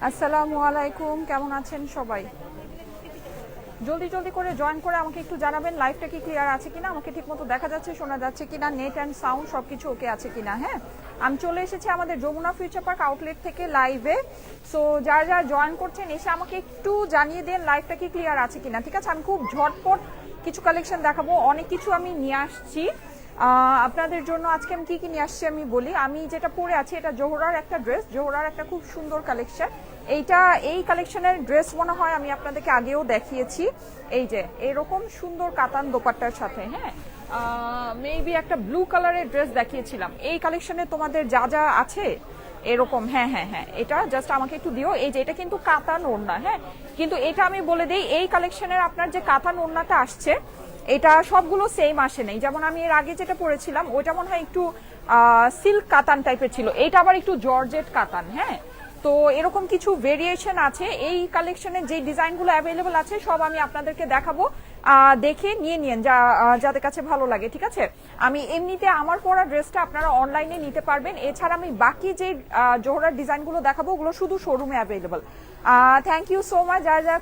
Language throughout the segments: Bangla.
আসসালামু আলাইকুম, কেমন আছেন সবাই? জলদি জলদি করে জয়েন করে আমাকে একটু জানাবেন লাইভটা কি ক্লিয়ার আছে কিনা, আমাকে ঠিকমতো দেখা যাচ্ছে, শোনা যাচ্ছে কিনা, নেট অ্যান্ড সাউন্ড সবকিছু ওকে আছে কিনা। হ্যাঁ, আমি চলে এসেছি আমাদের যমুনা ফিউচার পার্ক আউটলেট থেকে লাইভে। সো যারা যারা জয়েন করছেন এসে আমাকে একটু জানিয়ে দেন লাইভটা কি ক্লিয়ার আছে কিনা। ঠিক আছে, আমি খুব ঝটপট কিছু কালেকশন দেখাবো, অনেক কিছু আমি নিয়ে আসছি আপনাদের জন্য। আজকে আমি কি নিয়ে আসছি আমি বলি। আমি যেটা পরে আছি এটা জোহরার একটা ড্রেস, জোহরার একটা খুব সুন্দর কালেকশন। এই কালেকশনের ড্রেস মনে হয় আমি আপনাদেরকে আগেও দেখিয়েছি। এই যে এরকম সুন্দর কাতান দোপাট্টার সাথে, হ্যাঁ, মেবি একটা ব্লু কালারের ড্রেস দেখিয়েছিলাম। এই কালেকশনে তোমাদের যা যা আছে এরকম, হ্যাঁ হ্যাঁ হ্যাঁ, এটা জাস্ট আমাকে একটু দিও। এই যে এটা কিন্তু কাতান ওড়না, হ্যাঁ, কিন্তু এটা আমি বলে দিই এই কালেকশনের আপনার যে কাতান ওড়নাটা আসছে এটা সবগুলো সেম আসে নাই। যেমন আমি এর আগে যেটা পরেছিলাম ওইটা মনে হয় একটু সিল্ক কাতান টাইপের ছিল, এটা আবার একটু জর্জেট কাতান। হ্যাঁ, তো এরকম কিছু ভেরিয়েশন আছে। এই কালেকশনের যে ডিজাইনগুলো অ্যাভেলেবল আছে সব আমি আপনাদেরকে দেখাবো, দেখে নিয়ে নিন যাদের কাছে ভালো লাগে। ঠিক আছে, আমি এমনিতে আমার পরা ড্রেসটা আপনারা অনলাইনে নিতে পারবেন, এছাড়া আমি বাকি যে জোহরার ডিজাইনগুলো দেখাবো ওগুলো শুধু শোরুমে available. Thank you so much যারা যারা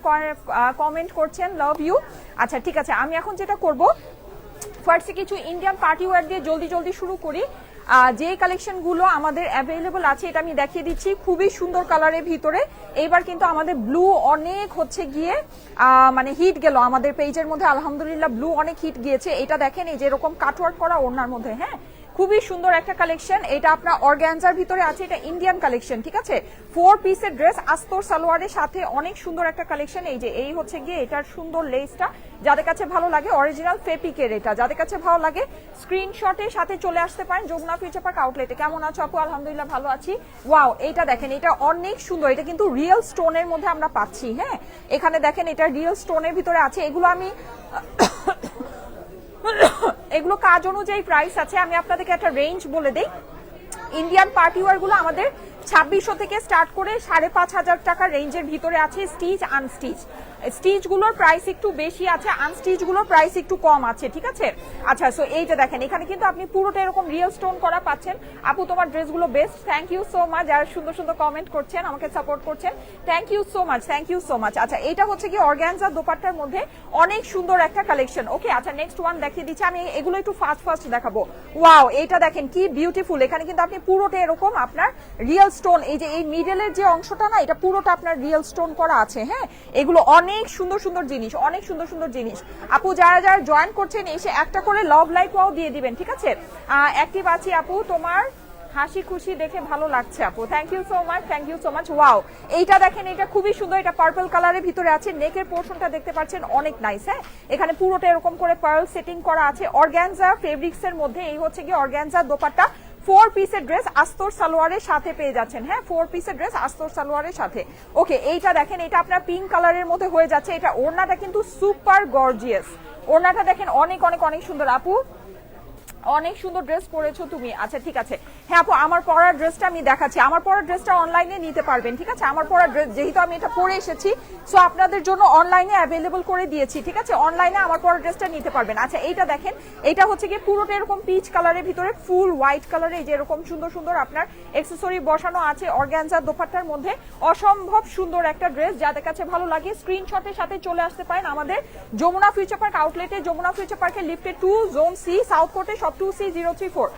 কমেন্ট করছেন, লাভ ইউ। আচ্ছা ঠিক আছে, আমি এখন যেটা করব ফার্স্টে কিছু ইন্ডিয়ান পার্টি ওয়্যার দিয়ে জলদি জলদি শুরু করি। যে কালেকশনগুলো আমাদের অ্যাভেলেবল আছে এটা আমি দেখিয়ে দিচ্ছি, খুবই সুন্দর কালারের ভিতরে। এইবার কিন্তু আমাদের ব্লু অনেক হচ্ছে গিয়ে মানে হিট গেল আমাদের পেজের মধ্যে, আলহামদুলিল্লাহ ব্লু অনেক হিট গিয়েছে। এটা দেখেন এই যে এরকম কাটওয়ার্ক করা ওড়নার মধ্যে, হ্যাঁ, খুবই সুন্দর একটা কালেকশন। এটা আপনার অর্গানজার ভিতরে আছে, এটা ইন্ডিয়ান কালেকশন। ঠিক আছে, 4 পিসের ড্রেস, আস্তর সালোয়ারের সাথে অনেক সুন্দর একটা কালেকশন। এই যে এই হচ্ছে গিয়ে এটার সুন্দর লেসটা, যাদের কাছে ভালো লাগে অরিজিনাল ফেপিকের, এটা যাদের কাছে ভালো লাগে স্ক্রিনশটের সাথে চলে আসতে পারেন যমুনা ফিউচার পার্ক আউটলেটে। কেমন আছো আপু? আলহামদুলিল্লাহ ভালো আছি। ওয়াও, এটা দেখেন, এটা অনেক সুন্দর, এটা কিন্তু রিয়েল স্টোনের মধ্যে আমরা পাচ্ছি। হ্যাঁ, এখানে দেখেন এটা রিয়েল স্টোনের ভিতরে আছে। এগুলো আমি এগুলো কাজ অনুযায়ী প্রাইস আছে, আমি আপনাদেরকে একটা রেঞ্জ বলে দেই। ইন্ডিয়ান পার্টি ওয়্যার গুলো আমাদের 2600 থেকে স্টার্ট করে 5,500 টাকা রেঞ্জের ভিতরে আছে, স্টিচ আনস্টিচ। স্টিচ গুলোর প্রাইস একটু বেশি আছে, আনস্টিচ গুলোর প্রাইস একটু কম আছে। ঠিক আছে, আচ্ছা, সো এই যে দেখেন এখানে কিন্তু আপনি পুরোটা এরকম রিয়েল স্টোন করা পাচ্ছেন। আপু তোমার ড্রেসগুলো best, thank you so much. যারা সুন্দর সুন্দর কমেন্ট করছেন আমাকে সাপোর্ট করছেন, thank you so much, thank you so much. আচ্ছা, এটা হচ্ছে কি অর্গানজা দোপাট্টার মধ্যে অনেক সুন্দর একটা কালেকশন। ওকে, আচ্ছা নেক্সট ওয়ান দেখিয়ে দিচ্ছি আমি, এগুলো একটু ফাস্ট দেখাবো। ওয়াও, এটা দেখেন কি বিউটিফুল, এখানে কিন্তু আপনি পুরোটা এরকম আপনার রিয়েল স্টোন, এই যে এই মিডলের যে অংশটা না এটা পুরোটা আপনার রিয়েল স্টোন করা আছে। হ্যাঁ, এগুলো অনেক সুন্দর সুন্দর জিনিস, অনেক সুন্দর সুন্দর জিনিস। আপু যারা যারা জয়েন করছেন এসে একটা করে লাভ লাইক ওয়াও দিয়ে দিবেন। ঠিক আছে, অ্যাক্টিভ আছি আপু, তোমার হাসি খুশি দেখে ভালো লাগছে আপু, thank you so much, thank you so much. Wow, এইটা দেখেন, এটা খুবই সুন্দর, এটা পার্পল কালারের ভিতরে আছে, নেকের পোর্শনটা দেখতে পাচ্ছেন অনেক নাইস। হ্যাঁ, এখানে পুরোটা এরকম করে পার্ল সেটিং করা আছে, অর্গানজা ফেব্রিক্স এর মধ্যে। এই হচ্ছে কি অর্গানজা দোপাট্টা, 4 পিসের ড্রেস আস্তর সালোয়ারের সাথে পেয়ে যাচ্ছেন। হ্যাঁ, 4 পিসের ড্রেস আস্তর সালোয়ারের সাথে। ওকে, এইটা দেখেন, এটা আপনার পিঙ্ক কালারের মধ্যে হয়ে যাচ্ছে। এটা ওড়নাটা কিন্তু সুপার গর্জিয়াস, ওড়নাটা দেখেন অনেক অনেক অনেক সুন্দর। আপু অনেক সুন্দর ড্রেস পরেছো তুমি। আচ্ছা ঠিক আছে, হ্যাঁ আপু আমার পরার ড্রেসটা আমি দেখাচ্ছি, আমার পরার ড্রেসটা অনলাইনে নিতে পারবেন। ঠিক আছে, আমার পরার ড্রেস যেহেতু আমি এটা পরে এসেছি সো আপনাদের জন্য অনলাইনে অ্যাভেলেবল করে দিয়েছি। ঠিক আছে, অনলাইনে আমার পরার ড্রেসটা নিতে পারবেন। আচ্ছা, এইটা দেখেন, এটা হচ্ছে গিয়ে পুরোটা এরকম পিচ কালারের ভিতরে ফুল হোয়াইট কালারে, এই যে এরকম সুন্দর সুন্দর আপনার অ্যাকসেসরি বসানো আছে অর্গানজা দোপাট্টার মধ্যে। অসম্ভব সুন্দর একটা ড্রেস, যাদের কাছে ভালো লাগে স্ক্রিনশটের সাথে চলে আসতে পারেন আমাদের যমুনা ফিউচার পার্ক আউটলেটে, যমুনা ফিউচার পার্কের লিফটে 2 জোন সি সাউথ কোর্টে, সব 2C034।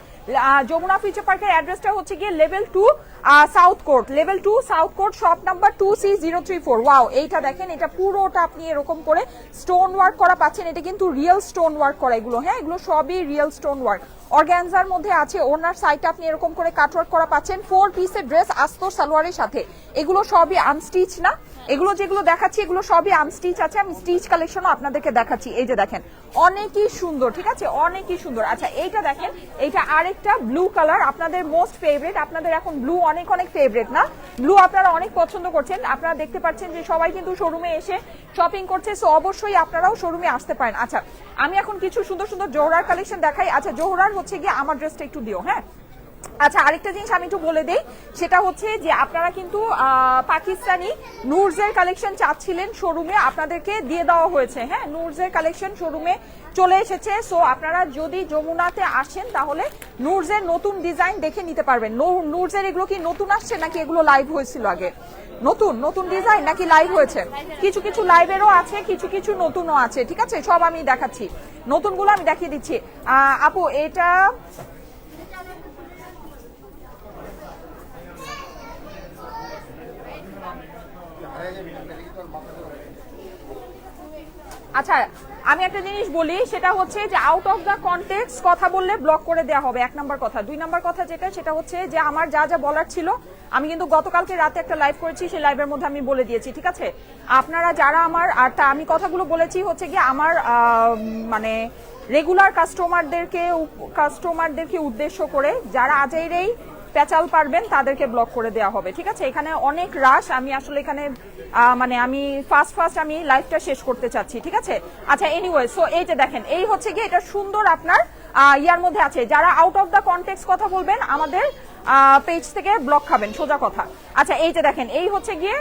যমুনা ফিউচার পার্কের অ্যাড্রেসটা হচ্ছে গিয়ে level 2 south court, level 2 south court, shop number 2C034। Wow, এইটা দেখেন, এটা পুরোটা আপনি এরকম করে স্টোন ওয়ার্ক করা পাচ্ছেন, এটা কিন্তু রিয়েল স্টোন ওয়ার্ক করা এগুলো। হ্যাঁ, এগুলো সবই রিয়েল স্টোন ওয়ার্ক। অর্গানজার মধ্যে আছে, ওনার সাইডটা আপনি এরকম করে কাটওয়ার্ক করা পাচ্ছেন, 4 পিসের ড্রেস আস্তর সালোয়ারের সাথে। এগুলো সবই আনস্টিচ না, এগুলো যেগুলো দেখাচ্ছি এগুলো সবই আনস্টিচ আছে, আমি স্টিচ কালেকশনও আপনাদেরকে দেখাচ্ছি। এই যে দেখেন অনেকই সুন্দর, ঠিক আছে, অনেকই সুন্দর। আচ্ছা, এইটা দেখেন, এইটা আরেকটা ব্লু কালার, আপনাদের মোস্ট ফেভারিট, আপনাদের এখন ব্লু অনেক অনেক ফেভারিট না, ব্লু আপনারা অনেক পছন্দ করছেন। আপনারা দেখতে পাচ্ছেন যে সবাই কিন্তু শোরুমে এসে শপিং করছে, সো অবশ্যই আপনারাও শোরুমে আসতে পারেন। আচ্ছা, আমি এখন কিছু সুন্দর সুন্দর জোহরার কালেকশন দেখাই। আচ্ছা, জোহরার হচ্ছে গিয়ে আমার ড্রেসটা একটু দিও। হ্যাঁ, আচ্ছা, আরেকটা জিনিস আমি একটু বলে দেই, সেটা হচ্ছে যে আপনারা কিন্তু পাকিস্তানি নুরজের কালেকশন চাচ্ছিলেন শোরুমে, আপনাদেরকে দিয়ে দেওয়া হয়েছে। হ্যাঁ, নুরজের কালেকশন শোরুমে চলে এসেছে। সো আপনারা যদি যমুনাতে আসেন তাহলে নুরজের নতুন ডিজাইন দেখে নিতে পারবেন। নুরজের এগুলো কি নতুন আসছে নাকি এগুলো লাইভ হয়েছিল আগে? নতুন নতুন ডিজাইন নাকি লাইভ হয়েছে? কিছু কিছু লাইভেরও আছে, কিছু কিছু নতুনও আছে। ঠিক আছে, সব আমি দেখাচ্ছি, নতুনগুলো আমি দেখিয়ে দিচ্ছি। আপু এটা আচ্ছা, আমি একটা জিনিস বলি, সেটা হচ্ছে যে আউট অফ দ্য কনটেক্সট কথা বললে ব্লক করে দেওয়া হবে, 1 নাম্বার কথা। 2 নাম্বার কথা যেটা, সেটা হচ্ছে যে আমার যা যা বলার ছিল আমি কিন্তু গতকালকে রাতে একটা লাইভ করেছি, সেই লাইভের মধ্যে আমি বলে দিয়েছি। ঠিক আছে, আপনারা যারা আমার আর আমি কথাগুলো বলেছি হচ্ছে কি আমার মানে রেগুলার কাস্টমারদেরকে উদ্দেশ্য করে, যারা আজেইরেই পেঁচাল পারবেন তাদেরকে ব্লক করে দেওয়া হবে। ঠিক আছে, এখানে অনেক রাশ, আমি আসলে এখানে মানে আমি ফার্স্ট আমি লাইভটা শেষ করতে চাচ্ছি। ঠিক আছে, আচ্ছা এনিওয়ে, সো এই যে দেখেন, এই হচ্ছে গিয়ে এটা সুন্দর আপনার ইয়ার মধ্যে আছে। যারা আউট অফ দ্য কনটেক্সট কথা বলবেন আমাদের পেজ থেকে ব্লক খাবেন, সোজা কথা। আচ্ছা, এই যে দেখেন, এই হচ্ছে গিয়ে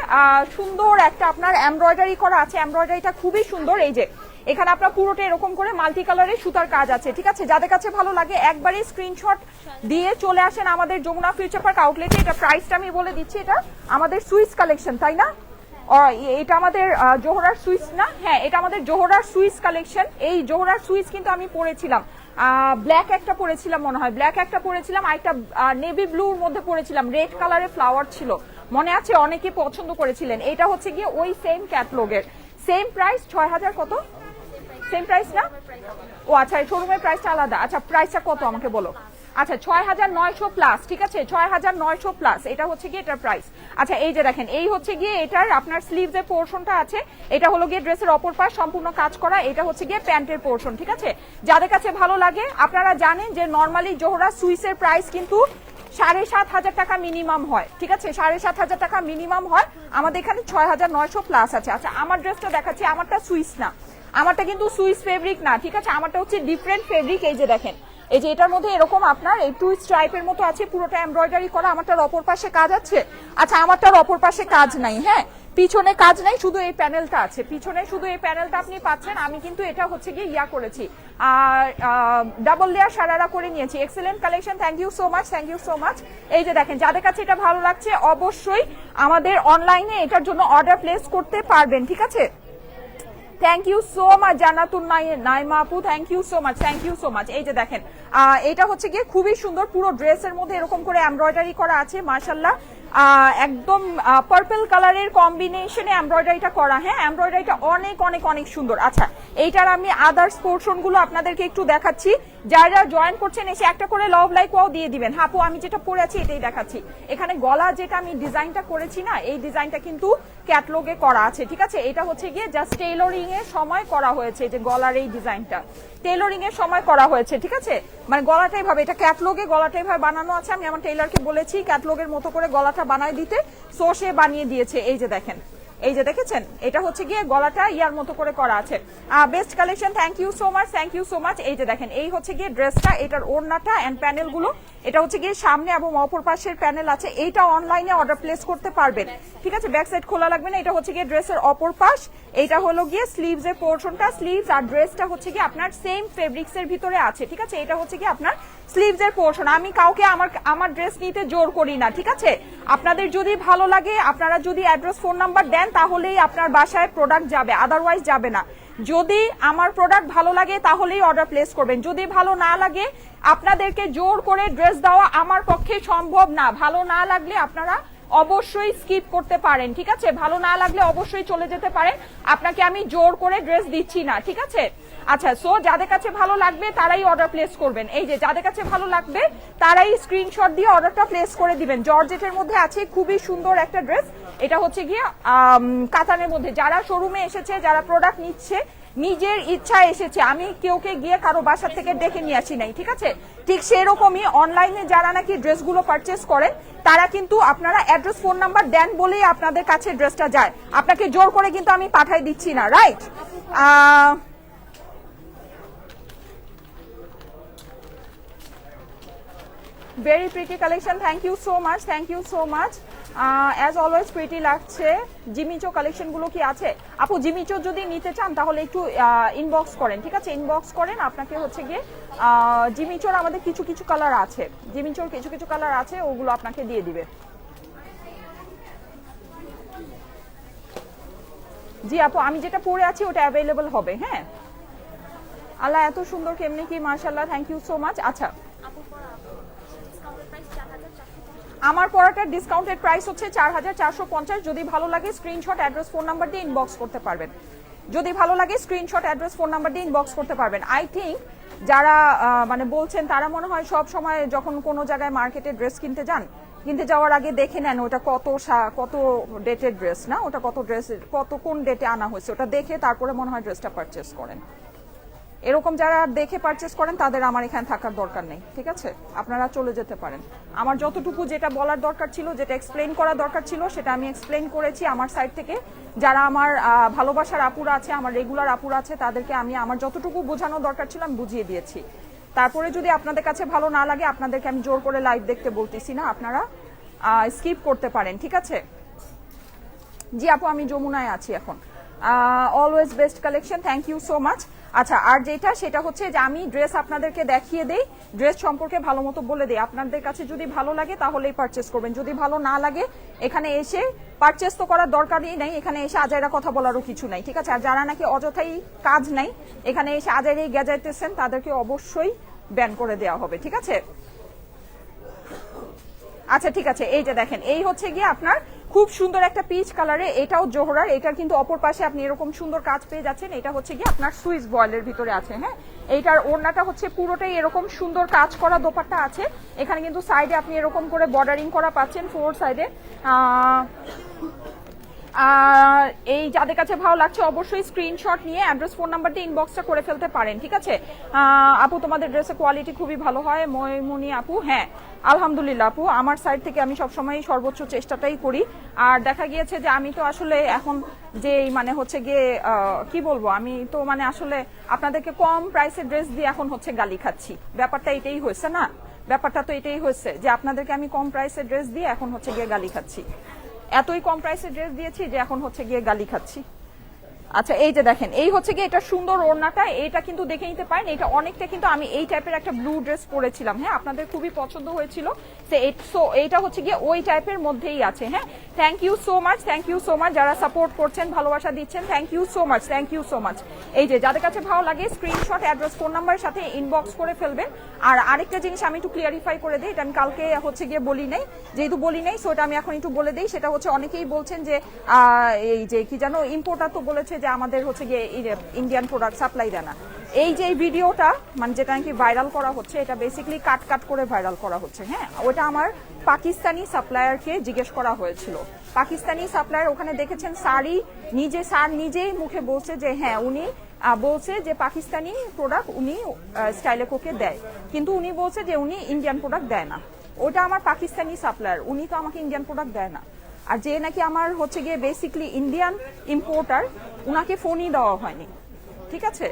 সুন্দর একটা আপনার এমব্রয়ডারি করা আছে। এমব্রয়ডারিটা খুবই সুন্দর। এই যে এখানে আপনার পুরোটা এরকম করে মাল্টি কালারের সুতার কাজ আছে। ঠিক আছে, যাদের কাছে ভালো লাগে একবারই স্ক্রিনশট দিয়ে চলে আসেন আমাদের যমুনা ফিউচার পার্ক আউটলেটে। এটা প্রাইসটা আমি বলে দিচ্ছি, এটা আমাদের সুইস কালেকশন, তাই না? এটা আমাদের জোহরার সুইস না? হ্যাঁ, এটা আমাদের জোহরার সুইস কালেকশন। এই জোহরার সুইস কিন্তু আমি পরেছিলাম, ব্ল্যাক একটা পরেছিলাম মনে হয়, ব্ল্যাক একটা পরেছিলাম, আরেকটা নেভি ব্লুর মধ্যে পরেছিলাম, রেড কালারের ফ্লাওয়ার ছিল, মনে আছে? অনেকে পছন্দ করেছিলেন। এটা হচ্ছে গিয়ে ওই সেম ক্যাটলগের, সেম প্রাইস 6000 কত? সেম প্রাইস না? ও আচ্ছা, শোরুমের প্রাইসটা আলাদা। আচ্ছা, প্রাইসটা কত আমাকে বলো। আচ্ছা, 6900 প্লাস। ঠিক আছে, 6900 প্লাস, এটা হচ্ছে গিয়ে এটার প্রাইস। আচ্ছা, এই যে দেখেন, এই হচ্ছে গিয়ে এটার আপনার স্লিভস এর পোরশনটা আছে, এটা হলো গিয়ে ড্রেসের অপর পাশ সম্পূর্ণ কাজ করা, এটা হচ্ছে গিয়ে প্যান্টের পোরশন। ঠিক আছে, যাদের কাছে ভালো লাগে, আপনারা জানেন যে নর্মালি জোহরা সুইসের প্রাইস কিন্তু 7500 টাকা মিনিমাম হয়। ঠিক আছে, 7500 টাকা মিনিমাম হয়, আমাদের এখানে 6900 প্লাস আছে। আচ্ছা, আমার ড্রেসটা দেখাচ্ছি, আমারটা সুইস না, আমারটা কিন্তু সুইস ফেব্রিক না। ঠিক আছে, আমারটা হচ্ছে ডিফারেন্ট ফেব্রিক। এই যে দেখেন, এই যে এটার মধ্যে এরকম আপনার এই টু স্ট্রাইপের মতো আছে, পুরোটা এমব্রয়ডারি করা। আমারটার অপর পাশে কাজ আছে। আচ্ছা, আমারটার অপর পাশে কাজ নাই, হ্যাঁ, পিছনে কাজ নাই, শুধু এই প্যানেলটা আছে, পিছনে শুধু এই প্যানেলটা আপনি পাচ্ছেন। আমি কিন্তু এটা হচ্ছে গিয়ে ইয়া করেছি, ডাবল লেয়ার সারারা করে নিয়েছি। Excellent collection, thank you so much, thank you so much. এই যে দেখেন, যাদের কাছে এটা ভালো লাগছে অবশ্যই আমাদের অনলাইনে এটার জন্য অর্ডার প্লেস করতে পারবেন। ঠিক আছে, thank you so much Jannatun Naima আপু, thank you so much, thank you so much. এই যে দেখেন, এটা হচ্ছে গিয়ে খুবই সুন্দর, পুরো ড্রেসের মধ্যে এরকম করে এমব্রয়ডারি করা আছে, মাশাআল্লাহ। একদম পার্পল কালারের কম্বিনেশনে এমব্রয়ডারিটা করা। হ্যাঁ, এমব্রয়ডারিটা অনেক অনেক অনেক সুন্দর। আচ্ছা, এইটার আমি আদার্স পোর্শন গুলো আপনাদেরকে একটু দেখাচ্ছি। যারা জয়েন করছেন এসে একটা করে লাভ লাইক ওয়াও দিয়ে দিবেন। হাপু, আমি যেটা পরে আছি এটাই দেখাচ্ছি। এখানে গলা যেটা আমি ডিজাইনটা করেছি না, এই ডিজাইনটা কিন্তু ক্যাটলগে করা আছে। ঠিক আছে, এটা হচ্ছে গিয়ে জাস্ট টেইলরিং এর সময় করা হয়েছে, যে গলার এই ডিজাইনটা টেইলরিং এর সময় করা হয়েছে। ঠিক আছে, মানে গলাটাই ভাবে, এটা ক্যাটলগে গলাটাই ভাবে বানানো আছে। আমি আমার টেইলরকে বলেছি ক্যাটলগের মতো করে গলাটা বানায় দিতে, সো সে বানিয়ে দিয়েছে। এই যে দেখেন, এই যে দেখেছেন, এটা হচ্ছে গিয়ে গলাটা ইয়ার মতো করে করা আছে। Best collection, thank you so much, thank you so much. এই যে দেখেন, এই হচ্ছে গিয়ে ড্রেসটা, এটার ওড়নাটা এন্ড প্যানেল গুলো, এটা হচ্ছে গিয়ে সামনে এবং অপর পাশের প্যানেল আছে। এইটা অনলাইনে অর্ডার প্লেস করতে পারবেন। ঠিক আছে, ব্যাক সাইড খোলা লাগবে না। এটা হচ্ছে গিয়ে ড্রেসের অপর পাশ, এইটা হলো গিয়ে স্লিভস এর পোরশনটা, স্লিভস আর ড্রেসটা হচ্ছে গিয়ে আপনার সেম ফেব্রিক্স এর ভিতরে আছে। ঠিক আছে, এটা হচ্ছে গিয়ে আপনার স্লিভস এর পোরশন। আমি কাউকে আমার ড্রেস নিতে জোর করি না। ঠিক আছে, আপনাদের যদি ভালো লাগে, আপনারা যদি অ্যাড্রেস ফোন নাম্বার দেন তাহলেই আপনার বাসায় প্রোডাক্ট যাবে, আদারওয়াইজ যাবে না। যদি আমার প্রোডাক্ট ভালো লাগে তাহলেই অর্ডার প্লেস করবেন, যদি ভালো না লাগে আপনাদেরকে জোর করে ড্রেস দেওয়া আমার পক্ষে সম্ভব না। ভালো না লাগলে আপনারা অবশ্যই স্কিপ করতে পারেন। ঠিক আছে, ভালো না লাগলে অবশ্যই চলে যেতে পারেন, আপনাকে আমি জোর করে ড্রেস দিচ্ছি না। ঠিক আছে, আচ্ছা, সো যাদের কাছে ভালো লাগবে তারাই অর্ডার প্লেস করবেন। এই যে যাদের কাছে ভালো লাগবে তারাই স্ক্রিনশট দিয়ে অর্ডারটা প্লেস করে দিবেন। জর্জেটের মধ্যে আছে, খুবই সুন্দর একটা ড্রেস। এটা হচ্ছে গিয়ে কাতানের মধ্যে। যারা শোরুমে এসেছে, যারা প্রোডাক্ট নিচ্ছে, নিজের ইচ্ছা এসেছে, আমি কেউকে গিয়ে কারো বাসা থেকে ডেকে নিয়ে আসি নাই। ঠিক আছে, ঠিক সেরকমই অনলাইনে যারা নাকি ড্রেসগুলো পারচেস করেন তারা কিন্তু আপনারা অ্যাড্রেস ফোন নাম্বার দেন বলেই আপনাদের কাছে ড্রেসটা যায়, আপনাকে জোর করে কিন্তু আমি পাঠাই দিচ্ছি না, right? Very pretty collection, thank you so much, thank you so much. As always pretty লাগছে। জিমিচো কালেকশনগুলো কি আছে আপু? জিমিচো যদি নিতে চান তাহলে একটু ইনবক্স করেন, ঠিক আছে? ইনবক্স করেন, আপনাকে হচ্ছে গিয়ে জিমিচোর আমাদের কিছু কিছু কালার আছে, জিমিচোর কিছু কিছু কালার আছে, ওগুলো আপনাকে দিয়ে দিবে। জি আপু, আমি যেটা পরে আছি ওটা অ্যাভেলেবল হবে। হ্যাঁ, আল্লাহ এত সুন্দর কেমনি কি, মাশাআল্লাহ, থ্যাংক ইউ সো মাচ। আচ্ছা, আমার পড়াটার ডিসকাউন্টেড প্রাইস হচ্ছে 4450। যদি ভালো লাগে স্ক্রিনশট, অ্যাড্রেস, ফোন নাম্বার দিয়ে ইনবক্স করতে পারবেন। যদি ভালো লাগে স্ক্রিনশট, অ্যাড্রেস, ফোন নাম্বার দিয়ে ইনবক্স করতে পারবেন। আই থিঙ্ক যারা মানে বলছেন তারা মনে হয় সব সময় যখন কোনো জায়গায় মার্কেটে ড্রেস কিনতে যান, কিনতে যাওয়ার আগে দেখে নেন ওটা কত ডেটের ড্রেস, না ওটা কত ড্রেস, কোন ডেটে আনা হয়েছে, ওটা দেখে তারপরে মনে হয় ড্রেসটা পারচেস করেন। এরকম যারা দেখে পারচেস করেন তাদের আমার এখানে থাকার দরকার নেই, ঠিক আছে? আপনারা চলে যেতে পারেন। আমার যতটুকু যেটা বলার দরকার ছিল, যেটা এক্সপ্লেইন করা দরকার ছিল, সেটা আমি এক্সপ্লেইন করেছি আমার সাইড থেকে। যারা আমার ভালোবাসার আপুরা আছে, আমার রেগুলার আপুরা আছে, তাদেরকে আমি আমার যতটুকু বোঝানো দরকার ছিল আমি বুঝিয়ে দিয়েছি। তারপরে যদি আপনাদের কাছে ভালো না লাগে, আপনাদেরকে আমি জোর করে লাইভ দেখতে বলতেছি না, আপনারা স্কিপ করতে পারেন, ঠিক আছে? জি আপু, আমি যমুনায় আছি এখন। Always best collection, thank you so much. আচ্ছা, আর যেটা সেটা হচ্ছে যে আমি ড্রেস আপনাদেরকে দেখিয়ে দেই, ড্রেস সম্পর্কে ভালো মতো বলে দেই। আপনাদের কাছে যদি ভালো লাগে তাহলেই পারচেস করবেন, যদি ভালো না লাগে এখানে এসে পারচেস তো করার দরকারই নাই, এখানে এসে আজাইরা কথা বলারও কিছু নাই, ঠিক আছে? আর যারা নাকি অযথাই কাজ নাই এখানে এসে আজাইরাই গেজাইতেছেন, তাদেরকে অবশ্যই ব্যান করে দেওয়া হবে, ঠিক আছে? আচ্ছা ঠিক আছে, এই যে দেখেন, এই হচ্ছে গিয়ে আপনার খুব সুন্দর একটা পিচ কালারে, এটাও জোহরার, এটার কিন্তু অপর পাশে আপনি এরকম সুন্দর কাজ পেয়ে যাচ্ছেন। এটা হচ্ছে গিয়ে আপনার সুইস বয়েলের ভিতরে আছে। হ্যাঁ, এইটার ওড়নাটা হচ্ছে পুরোটাই এরকম সুন্দর কাজ করা দোপাট্টা আছে। এখানে কিন্তু সাইডে আপনি এরকম করে বর্ডারিং করা পাচ্ছেন, ফোর সাইডে। এই যাদের কাছে ভালো লাগছে অবশ্যই স্ক্রিনশট নিয়ে অ্যাড্রেস, ফোন নাম্বার দিয়ে ইনবক্সটা করে ফেলতে পারেন, ঠিক আছে? আপু তোমাদের ড্রেসের কোয়ালিটি খুবই ভালো হয়, ময়মুনি আপু। হ্যাঁ আলহামদুলিল্লাহ আপু, আমার সাইড থেকে আমি সবসময় সর্বোচ্চ চেষ্টাটাই করি। আর দেখা গিয়েছে যে আমি তো আসলে এখন যে মানে হচ্ছে গিয়ে কি বলবো, আমি তো মানে আসলে আপনাদেরকে কম প্রাইসের ড্রেস দিয়ে এখন হচ্ছে গালি খাচ্ছি। ব্যাপারটা এটাই হয়েছে না, ব্যাপারটা তো এটাই হয়েছে যে আপনাদেরকে আমি কম প্রাইসের ড্রেস দিয়ে এখন হচ্ছে গিয়ে গালি খাচ্ছি। এতই কম প্রাইসের ড্রেস দিয়েছি যে এখন হচ্ছে গিয়ে গালি খাচ্ছি। আচ্ছা এই যে দেখেন, এই হচ্ছে গিয়ে এটা সুন্দর ওড়নাটা, এটা কিন্তু দেখে নিতে পারেন। এটা অনেকটা কিন্তু আমি এই টাইপের একটা ব্লু ড্রেস পরেছিলাম, হ্যাঁ আপনাদের খুবই পছন্দ হয়েছিল। সো এইটা হচ্ছে গিয়ে ওই টাইপের মধ্যেই আছে। হ্যাঁ, thank you so much, thank you so much যারা সাপোর্ট করছেন, ভালোবাসা দিচ্ছেন, thank you so much, thank you so much. এই যে যাদের কাছে ভালো লাগে স্ক্রিনশট, অ্যাড্রেস, ফোন নাম্বারের সাথে ইনবক্স করে ফেলবেন। আর আরেকটা জিনিস আমি একটু ক্লিয়ারিফাই করে দিই, এটা আমি কালকে হচ্ছে গিয়ে বলি নাই, যেহেতু বলি নাই সো এটা আমি এখন একটু বলে দিই। সেটা হচ্ছে অনেকেই বলছেন যে এই যে কি জানো, ইম্পোর্টার তো বলেছে যে আমাদের হচ্ছে গিয়ে ইন্ডিয়ান প্রোডাক্ট সাপ্লাই দেয় না। এই যে ভিডিওটা মানে যেটা নাকি ভাইরাল করা হচ্ছে, এটা বেসিক্যালি কাট করে ভাইরাল করা হচ্ছে। হ্যাঁ, ওটা আমার পাকিস্তানি সাপ্লায়ারকে জিজ্ঞেস করা হয়েছিল। পাকিস্তানি সাপ্লায়ার ওখানে দেখেছেন স্যার নিজেই মুখে বলছে যে হ্যাঁ উনি বলছে যে পাকিস্তানি প্রোডাক্ট উনি স্টাইলেকোকে দেয়, কিন্তু উনি বলছে যে উনি ইন্ডিয়ান প্রোডাক্ট দেয় না। ওটা আমার পাকিস্তানি সাপ্লায়ার, উনি তো আমাকে ইন্ডিয়ান প্রোডাক্ট দেয় না। আর যে নাকি আমার হচ্ছে গিয়ে বেসিক্যালি ইন্ডিয়ান ইম্পোর্টার, উনাকে ফোনই দেওয়া হয়নি, ঠিক আছে?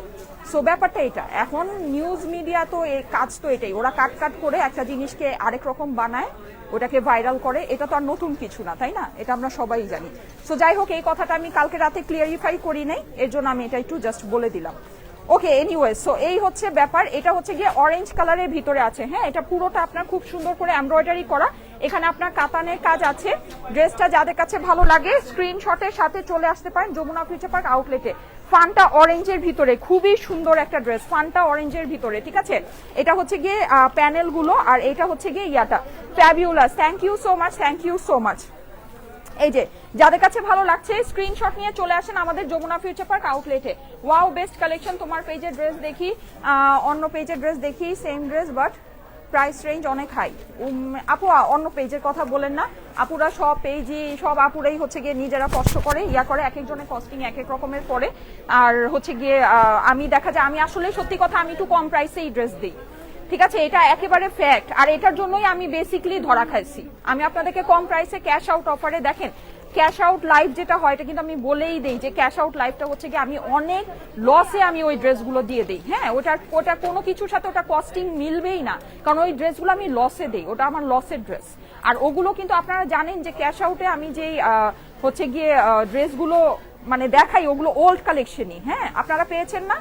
সো ব্যাপারটা এটা। এখন নিউজ মিডিয়া তো কাজ তো এটাই, ওরা কাট করে একটা জিনিসকে আরেক রকম বানায়, ওটাকে ভাইরাল করে। এটা তো আর নতুন কিছু না, তাই না? এটা আমরা সবাই জানি। সো যাই হোক, এই কথাটা আমি কালকে রাতে ক্লিয়ারিফাই করি নাই, এর জন্য আমি এটা একটু জাস্ট বলে দিলাম। ওকে, এনিওয়ে, সো এই হচ্ছে ব্যাপার। এটা হচ্ছে গিয়ে অরেঞ্জ কালারের ভিতরে আছে। হ্যাঁ, এটা পুরোটা আপনার খুব সুন্দর করে এমব্রয়ডারি করা, এখানে আপনার কাতানের কাজ আছে। ড্রেসটা যাদের কাছে ভালো লাগে স্ক্রিনশটের সাথে চলে আসতে পারেন যমুনা ফিউচার পার্ক আউটলেটে। ফান্টা অরেঞ্জের ভিতরে খুবই সুন্দর একটা ড্রেস, ফান্টা অরেঞ্জের ভিতরে, ঠিক আছে? এটা হচ্ছে গিয়ে প্যানেল গুলো, আর এটা হচ্ছে গিয়ে ইয়াটা fabulous. Thank you so much, thank you so much. এই যে যাদের কাছে ভালো লাগছে স্ক্রিনশট নিয়ে চলে আসেন আমাদের যমুনা ফিউচার পার্ক আউটলেটে। Wow, best collection. তোমার পেজের ড্রেস দেখি, অন্য পেজের ড্রেস দেখি, same dress but price range অনেক হাই। আপু অন্য পেজের কথা বলেন না, আপুরা সব পেজই সব আপুরাই হচ্ছে গিয়ে নিজেরা কষ্ট করে করে, এক একজনের কস্টিং এক এক রকমের করে। আর হচ্ছে গিয়ে আমি দেখা যায় আমি আসলে সত্যি কথা আমি একটু কম প্রাইসে এই ড্রেস দিই, ঠিক আছে? এটা একেবারে ফ্যাক্ট। আর এটার জন্যই আমি বেসিক্যালি ধরা খাইছি। আমি আপনাদেরকে কম প্রাইসে ক্যাশ আউট অফারে দেখেন ক্যাশ আউট লাইভ যেটা হয় এটা কিন্তু আমি বলেই দেই যে ক্যাশ আউট লাইভটা হচ্ছে কি আমি অনেক লসে আমি ওই ড্রেসগুলো দিয়ে দিই। হ্যাঁ, ওটা কোনো কিছুর সাথে ওটা কস্টিং মিলবেই না, কারণ ওই ড্রেসগুলো আমি লসে দিই, ওটা আমার লসের ড্রেস। আর ওগুলো কিন্তু আপনারা জানেন যে ক্যাশ আউটে আমি যেই হচ্ছে গিয়ে ড্রেসগুলো মানে দেখাই ওগুলো ওল্ড কালেকশনই। হ্যাঁ, আপনারা পেয়েছেন না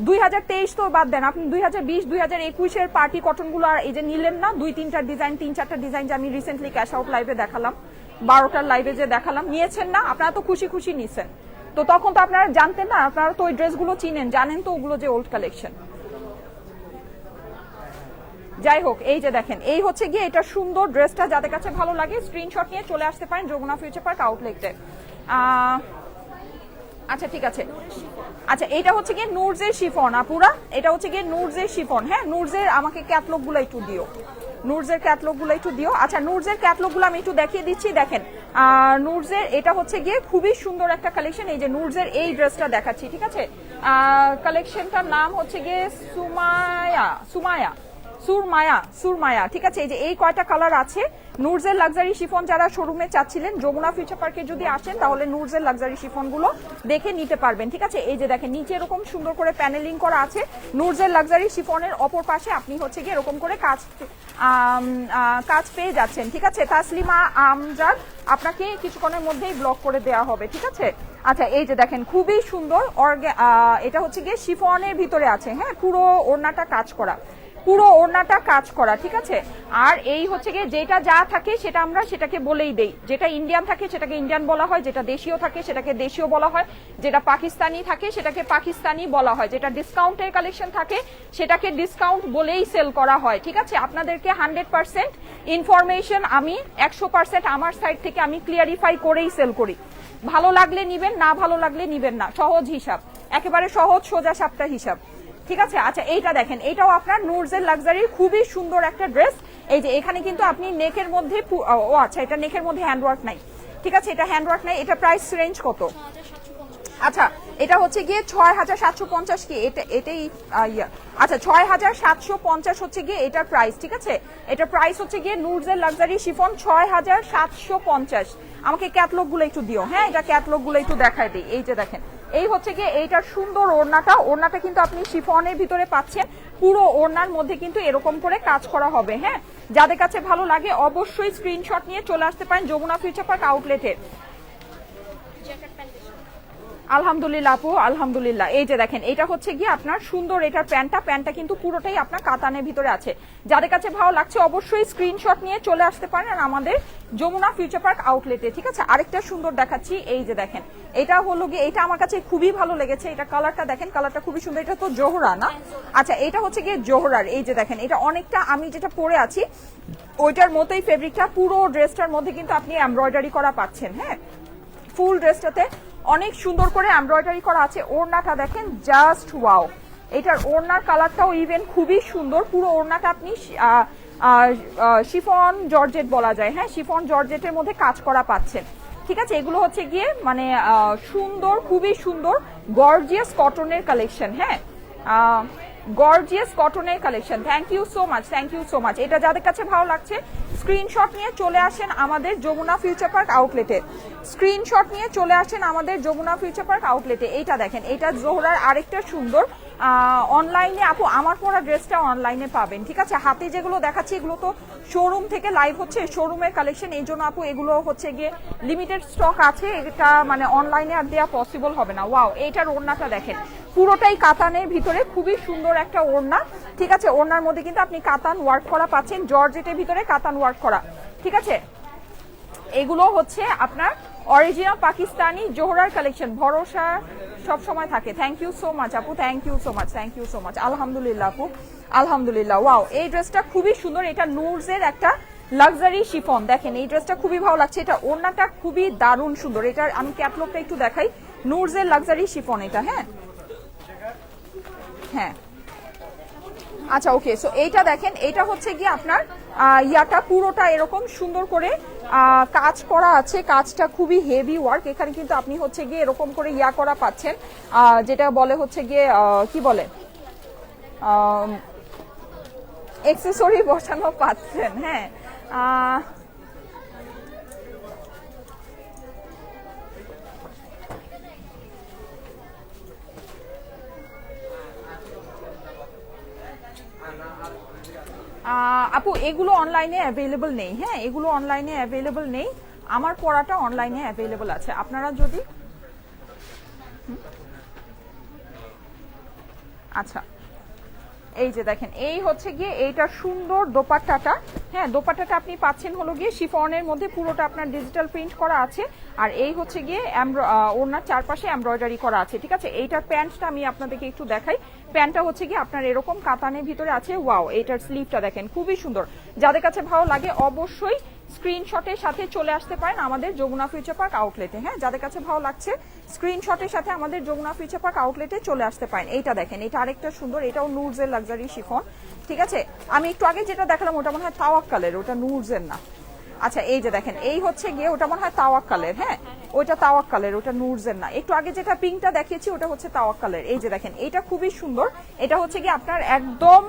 2023 তো বাদ দেন, আপনি 2020 2021 পার্টি কটন গুলো আর এই যে নিলেন না 2-3টা ডিজাইন 3-4টা ডিজাইন যে আমি রিসেন্টলি ক্যাশ আউট লাইভে দেখালাম, 12টার লাইভে যে দেখালাম, নিয়েছেন না? আপনারা তো খুশি খুশি নিছেন, তো তখন তো আপনারা জানতেন না, আপনারা তো ওই ড্রেসগুলো চিনেন, জানেন তো ওগুলো যে ওল্ড কালেকশন। যাই হোক, এই যে দেখেন এই হচ্ছে গিয়ে এটা সুন্দর ড্রেসটা, যাদের কাছে ভালো লাগে স্ক্রিনশট নিয়ে চলে আসতে পারেন যমুনা ফিউচার পার্ক আউটলেটে। আচ্ছা ঠিক আছে, আচ্ছা এটা হচ্ছে গিয়ে নুরজের শিফন আপুরা, এটা হচ্ছে গিয়ে নুরজের শিফন। হ্যাঁ, নুরজের আমাকে ক্যাটালগ গুলো একটু দিও, নুরজের ক্যাটালগ গুলো একটু দিও। আচ্ছা নুরজের ক্যাটালগ গুলো আমি একটু দেখিয়ে দিচ্ছি। দেখেন নুরজের এটা হচ্ছে গিয়ে খুবই সুন্দর একটা কালেকশন। এই যে নুরজের এই ড্রেসটা দেখাচ্ছি, ঠিক আছে? কালেকশনটার নাম হচ্ছে গিয়ে সুরমায়া, ঠিক আছে? এই যে এই কয়টা কালার আছে। নুরজের লাক্সারি শিফন যারা শোরুমে চাচ্ছিলেন যমুনা ফিউচার পার্কে যদি আসেন তাহলে নুরজের লাক্সারি শিফন গুলো দেখে নিতে পারবেন, ঠিক আছে? এই যে দেখেন নিচে এরকম সুন্দর করে প্যানেলিং করা আছে। নুরজের লাক্সারি শিফনের অপর পাশে আপনি হচ্ছে গিয়ে এরকম করে কাজ পেয়ে যাচ্ছেন, ঠিক আছে? তাসলিমা আমজাদ, আপনাকে কিছুক্ষণের মধ্যেই ব্লক করে দেওয়া হবে, ঠিক আছে? আচ্ছা এই যে দেখেন খুবই সুন্দর এটা হচ্ছে গিয়ে শিফনের ভিতরে আছে। হ্যাঁ, পুরো ওড়নাটা কাজ করা, পুরো ওড়নাটা কাজ করা, ঠিক আছে? আর এই হচ্ছে গিয়ে যেটা যা থাকে সেটা আমরা সেটাকে বলেই দেই, যেটা ইন্ডিয়ান থাকে সেটাকে ইন্ডিয়ান বলা হয়, যেটা দেশীয় থাকে সেটাকে দেশীয় বলা হয়, যেটা পাকিস্তানি থাকে সেটাকে পাকিস্তানি বলা হয়, যেটা ডিসকাউন্টের কালেকশন থাকে সেটাকে ডিসকাউন্ট বলেই সেল করা হয়, ঠিক আছে? আপনাদেরকে 100% ইনফরমেশন আমি 100% আমার সাইড থেকে আমি ক্লিয়ারিফাই করেই সেল করি। ভালো লাগলে নিবেন, না ভালো লাগলে নিবেন না, সহজ হিসাব, একেবারে সহজ সোজা সাপটা হিসাব, ঠিক আছে? আচ্ছা এইটা দেখেন, এটাও আপনার নুরজের লাক্সারির খুবই সুন্দর একটা ড্রেস। এই যে এখানে কিন্তু আপনি নেকের মধ্যে আচ্ছা এটা নেকের মধ্যে হ্যান্ডওয়ার্ক নাই, ঠিক আছে? এটা হ্যান্ডওয়ার্ক নাই। এটা প্রাইস রেঞ্জ কত? আচ্ছা এটা হচ্ছে গিয়ে 6750 কি এটাই আচ্ছা 6750 হচ্ছে গিয়ে এটার প্রাইস, ঠিক আছে? এটা প্রাইস হচ্ছে গিয়ে নুরজের লাক্সারি শিফন 6750। আমাকে ক্যাটালগ গুলো একটু দিও। হ্যাঁ, এটা ক্যাটালগ গুলো একটু দেখায় দিই। এই যে দেখেন এই হচ্ছে গিয়ে এইটার সুন্দর ওড়নাটা কিন্তু আপনি শিফনের ভিতরে পাচ্ছেন, পুরো ওড়নার মধ্যে কিন্তু এরকম করে কাজ করা হবে। হ্যাঁ, যাদের কাছে ভালো লাগে অবশ্যই স্ক্রিনশট নিয়ে চলে আসতে পারেন যমুনা ফিউচার পার্ক আউটলেটে। আলহামদুলিল্লাহ আপু, আলহামদুলিল্লাহ। এই যে দেখেন এটা হচ্ছে গিয়ে আপনার সুন্দর, এটার প্যান্টটা কিন্তু পুরোটাই আপনার কাতানের ভিতরে আছে। যাদের কাছে ভালো লাগছে অবশ্যই স্ক্রিনশট নিয়ে চলে আসতে পারেন আমাদের যমুনা ফিউচার পার্ক আউটলেটে, ঠিক আছে? আরেকটা সুন্দর দেখাচ্ছি। এই যে দেখেন এটা হলো গিয়ে, এটা আমার কাছে খুবই ভালো লেগেছে। এটা কালারটা দেখেন, কালারটা খুবই সুন্দর। এটা তো জোহরা না? আচ্ছা এটা হচ্ছে গিয়ে জোহরার। এই যে দেখেন এটা অনেকটা আমি যেটা পরে আছি ওইটার মতোই ফেব্রিকটা, পুরো ড্রেসটার মধ্যে কিন্তু আপনি এমব্রয়ডারি করা পাচ্ছেন। হ্যাঁ, ফুল ড্রেসটাতে অনেক সুন্দর করে এমব্রয়ডারি করা আছে। ওড়নাটা দেখেন জাস্ট ওয়াও, এটার ওড়নার কালারটাও ইভেন খুবই সুন্দর। পুরো ওড়নাটা আপনি শিফন জর্জেট বলা যায়। হ্যাঁ, শিফন জর্জেটের মধ্যে কাজ করা পাচ্ছেন, ঠিক আছে? এগুলো হচ্ছে গিয়ে মানে সুন্দর, খুবই সুন্দর গর্জিয়াস কটনের কালেকশন। হ্যাঁ, গর্জিয়াস কটনের collection. Thank you so much, thank you so much. এটা যাদের কাছে ভালো লাগছে স্ক্রিনশট নিয়ে চলে আসেন আমাদের যমুনা ফিউচার পার্ক আউটলেটে, স্ক্রিনশট নিয়ে চলে আসেন আমাদের যমুনা ফিউচার পার্ক আউটলেটে। এইটা দেখেন, এটা জোহরার আরেকটা সুন্দর। অনলাইনে আপু আমার পরা ড্রেসটা অনলাইনে পাবেন, ঠিক আছে? হাতে যেগুলো দেখাচ্ছি এগুলো তো শোরুম থেকে লাইভ হচ্ছে, শোরুমের কালেকশন, এই জন্য আপু এগুলো হচ্ছে গিয়ে লিমিটেড স্টক আছে, এটা মানে অনলাইনে আর দেওয়া পসিবল হবে না। ওয়াও, এইটার ওড়নাটা দেখেন পুরোটাই কাতানের ভিতরে, খুবই সুন্দর একটা ওড়না, ঠিক আছে? ওড়নার মধ্যে কিন্তু আপনি কাতান ওয়ার্ক করা পাচ্ছেন, জর্জেটের ভিতরে কাতান ওয়ার্ক করা, ঠিক আছে? এগুলো হচ্ছে আপনার অরিজিনাল পাকিস্তানি জোহরার কালেকশন। ভরসা সব সময় থাকে। থ্যাংক ইউ সো মাচ আপু, thank you so much, thank you so much. আলহামদুলিল্লাহ আপু, আলহামদুলিল্লাহ। ওয়াও, এই ড্রেসটা খুবই সুন্দর। এটা নুরজের একটা লাক্সারি শিফন। দেখেন এই ড্রেসটা খুবই ভালো লাগছে। এটা ওড়নাটা খুবই দারুণ সুন্দর। এটার আমি ক্যাটালগটা একটু দেখাই। নুরজের লাক্সারি শিফন এটা। হ্যাঁ হ্যাঁ, আচ্ছা ওকে। সো এইটা দেখেন, এটা হচ্ছে গিয়ে আপনার ইয়াটা পুরোটা এরকম সুন্দর করে কাজ করা আছে। কাজটা খুবই হেভি ওয়ার্ক। এখানে কিন্তু আপনি হচ্ছে গিয়ে এরকম করে ইয়া করা পাচ্ছেন, যেটা বলে হচ্ছে গিয়ে কি বলে এক্সেসরি বসানো পাচ্ছেন। হ্যাঁ, আপু এগুলো অনলাইনে অ্যাভেলেবল নেই, হ্যাঁ এগুলো অনলাইনে অ্যাভেলেবল নেই, আমার পরাটা অনলাইনে অ্যাভেলেবল আছে। আপনারা যদি আচ্ছা এই যে দেখেন এই হচ্ছে গিয়ে এইটা সুন্দর দোপাট্টাটা, হ্যাঁ দোপাট্টাটা আপনি পাচ্ছেন হলো গিয়ে শিফনের মধ্যে, পুরোটা আপনার ডিজিটাল প্রিন্ট করা আছে। আর এই হচ্ছে গিয়ে ওনার চারপাশে এমব্রয়ডারি করা আছে, ঠিক আছে। এইটার প্যান্টটা আমি আপনাদেরকে একটু দেখাই। প্যান্টটা হচ্ছে গিয়ে আপনার এরকম কাতানের ভিতরে আছে। ওয়াও, এইটার স্লিভটা দেখেন খুবই সুন্দর। যাদের কাছে ভালো লাগে অবশ্যই স্ক্রিনশটের সাথে চলে আসতে পারেন আমাদের যমুনা ফিউচার পার্ক আউটলেটে, হ্যাঁ যাদের কাছে ভালো লাগছে স্ক্রিনশটের সাথে আমাদের যমুনা ফিউচার পার্ক আউটলেটে চলে আসতে পারেন। এইটা দেখেন, এটা আরেকটা সুন্দর, এটাও নুরজের লাক্সারি শিফন, ঠিক আছে। আমি একটু আগে যেটা দেখালাম ওটা মনে হয় তাওয়াক্কালের, ওটা নুরজের না। আচ্ছা এই যে দেখেন এই হচ্ছে গিয়ে ওটা মনে হয় তাওয়াক্কালের, হ্যাঁ ওইটা তাওয়াক্কালের, ওটা নুরজের না। একটু আগে যেটা পিঙ্কটা দেখিয়েছি ওটা হচ্ছে তাওয়াক্কালের। এই যে দেখেন এটা খুবই সুন্দর, এটা হচ্ছে গিয়ে আপনার একদম